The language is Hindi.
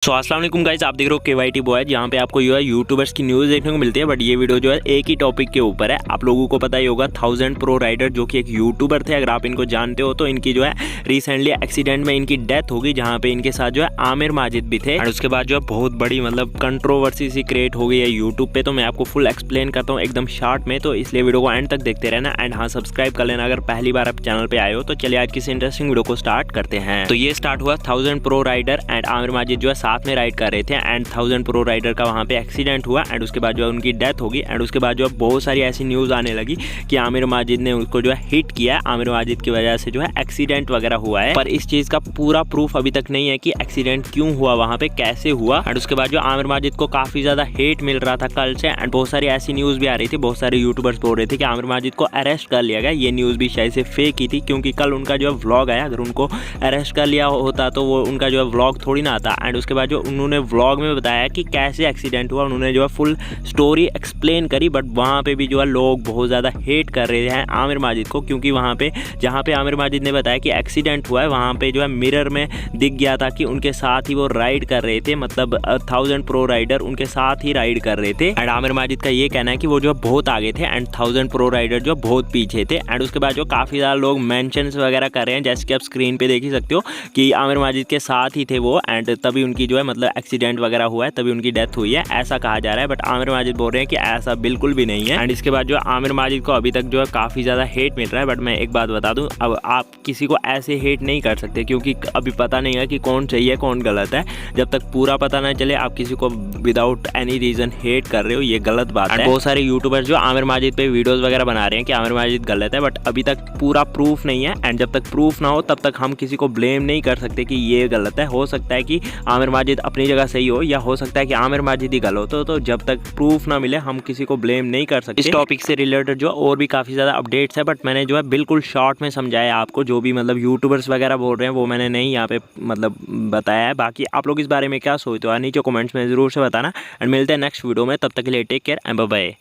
सो अस्सलाम वालेकुम गाइस, आप देख रहे हो केवाईटी बॉय, जहाँ पे आपको जो है यूट्यूबर्स की न्यूज़ देखने को मिलती है। बट ये वीडियो जो है एक ही टॉपिक के ऊपर है। आप लोगों को पता ही होगा 1000 प्रो राइडर जो कि एक यूट्यूबर थे, अगर आप इनको जानते हो तो इनकी जो है रिसेंटली एक्सीडेंट में इनकी डेथ हो गई, जहाँ पे इनके साथ जो है आमिर माजिद भी थे। और उसके बाद जो है बहुत बड़ी मतलब कंट्रोवर्सी सी क्रिएट हो गई है यूट्यूब पे। तो मैं आपको फुल एक्सप्लेन करता हूँ एकदम शॉर्ट में, तो इसलिए वीडियो को एंड तक देखते रहना। एंड हाँ, सब्सक्राइब कर लेना अगर पहली बार आप चैनल पे आए हो। तो चलिए आज किसी इंटरेस्टिंग वीडियो को स्टार्ट करते हैं। तो ये स्टार्ट हुआ 1000 pro rider and Aamir Majid जो है साथ में राइड कर रहे थे एंड 1000 प्रो राइडर का वहाँ पे एक्सीडेंट हुआ एंड उसके बाद जो है उनकी डेथ होगी। एंड उसके बाद जो है बहुत सारी ऐसी न्यूज़ आने लगी कि आमिर माजिद ने उसको जो है हिट किया है, आमिर माजिद की वजह से जो है एक्सीडेंट वगैरह हुआ है। पर इस चीज़ का पूरा प्रूफ अभी तक नहीं है कि एक्सीडेंट क्यों हुआ, वहाँ पे कैसे हुआ। एंड उसके बाद जो आमिर माजिद को काफ़ी ज़्यादा हेट मिल रहा था कल से। एंड बहुत सारी ऐसी न्यूज़ भी आ रही थी, बहुत सारे यूट्यूबर्स बोल रहे थे कि आमिर माजिद को अरेस्ट कर लिया गया। ये न्यूज़ भी शायद से फेक ही थी, क्योंकि कल उनका जो है व्लॉग आया। अगर उनको अरेस्ट कर लिया होता तो वो उनका जो है व्लॉग थोड़ी ना आता। एंड उसके बाद जो उन्होंने व्लॉग में बताया कि कैसे एक्सीडेंट हुआ, उन्होंने जो है फुल स्टोरी एक्सप्लेन करी। बट वहाँ पे भी जो है लोग बहुत ज़्यादा हेट कर रहे हैं आमिर माजिद को, क्योंकि वहाँ पे जहाँ पे आमिर माजिद ने बताया कि एक्सीडेंट हुआ है, वहाँ पे जो है मिरर में दिख गया था कि उनके साथ ही वो राइड कर रहे थे, मतलब 1000 प्रो राइडर उनके साथ ही राइड कर रहे थे। एंड आमिर माजिद का ये कहना है कि वो जो बहुत आगे थे एंड 1000 प्रो राइडर जो बहुत पीछे थे। एंड उसके बाद जो काफ़ी ज़्यादा लोग मेंशंस वगैरह कर रहे हैं, जैसे कि आप स्क्रीन पे देख ही सकते हो कि आमिर माजिद के साथ ही थे वो, एंड तभी उनकी जो है मतलब एक्सीडेंट वगैरह हुआ है, तभी उनकी डेथ हुई है, ऐसा कहा जा रहा है। बट आमिर माजिद बोल रहे हैं कि ऐसा बिल्कुल भी नहीं है। एंड इसके बाद जो आमिर माजिद को अभी तक जो है काफ़ी ज़्यादा हेट मिल रहा है। बट मैं एक बात बता दूं, अब आप किसी को ऐसे हेट नहीं कर सकते, क्योंकि अभी पता नहीं है कि कौन सही है कौन गलत है। जब तक पूरा पता ना चले आप किसी को विदाउट एनी रीज़न हेट कर रहे हो, ये गलत बात है। बहुत सारे यूट्यूबर्स जो आमिर माजिद पे वीडियोज़ वगैरह बना रहे हैं कि आमिर माजिद गलत है, बट अभी तक पूरा प्रूफ नहीं है। एंड जब तक प्रूफ ना हो तब तक हम किसी को ब्लेम नहीं कर सकते कि ये गलत है। हो सकता है कि आमिर माजिद अपनी जगह सही हो, या हो सकता है कि आमिर माजिद ही गलत हो। तो जब तक प्रूफ ना मिले हम किसी को ब्लेम नहीं कर सकते। इस टॉपिक से रिलेटेड जो और भी काफ़ी ज़्यादा अपडेट्स है, बट मैंने जो है बिल्कुल शॉर्ट में समझाया आपको। जो भी मतलब यूट्यूबर्स वगैरह बोल रहे हैं वो मैंने नहीं यहाँ पे मतलब बताया है। बाकी आप लोग इस बारे में क्या सोचते हो नीचे कमेंट्स में ज़रूर से बताना। एंड मिलते हैं नेक्स्ट वीडियो में, तब तक के लिए take care and bye bye.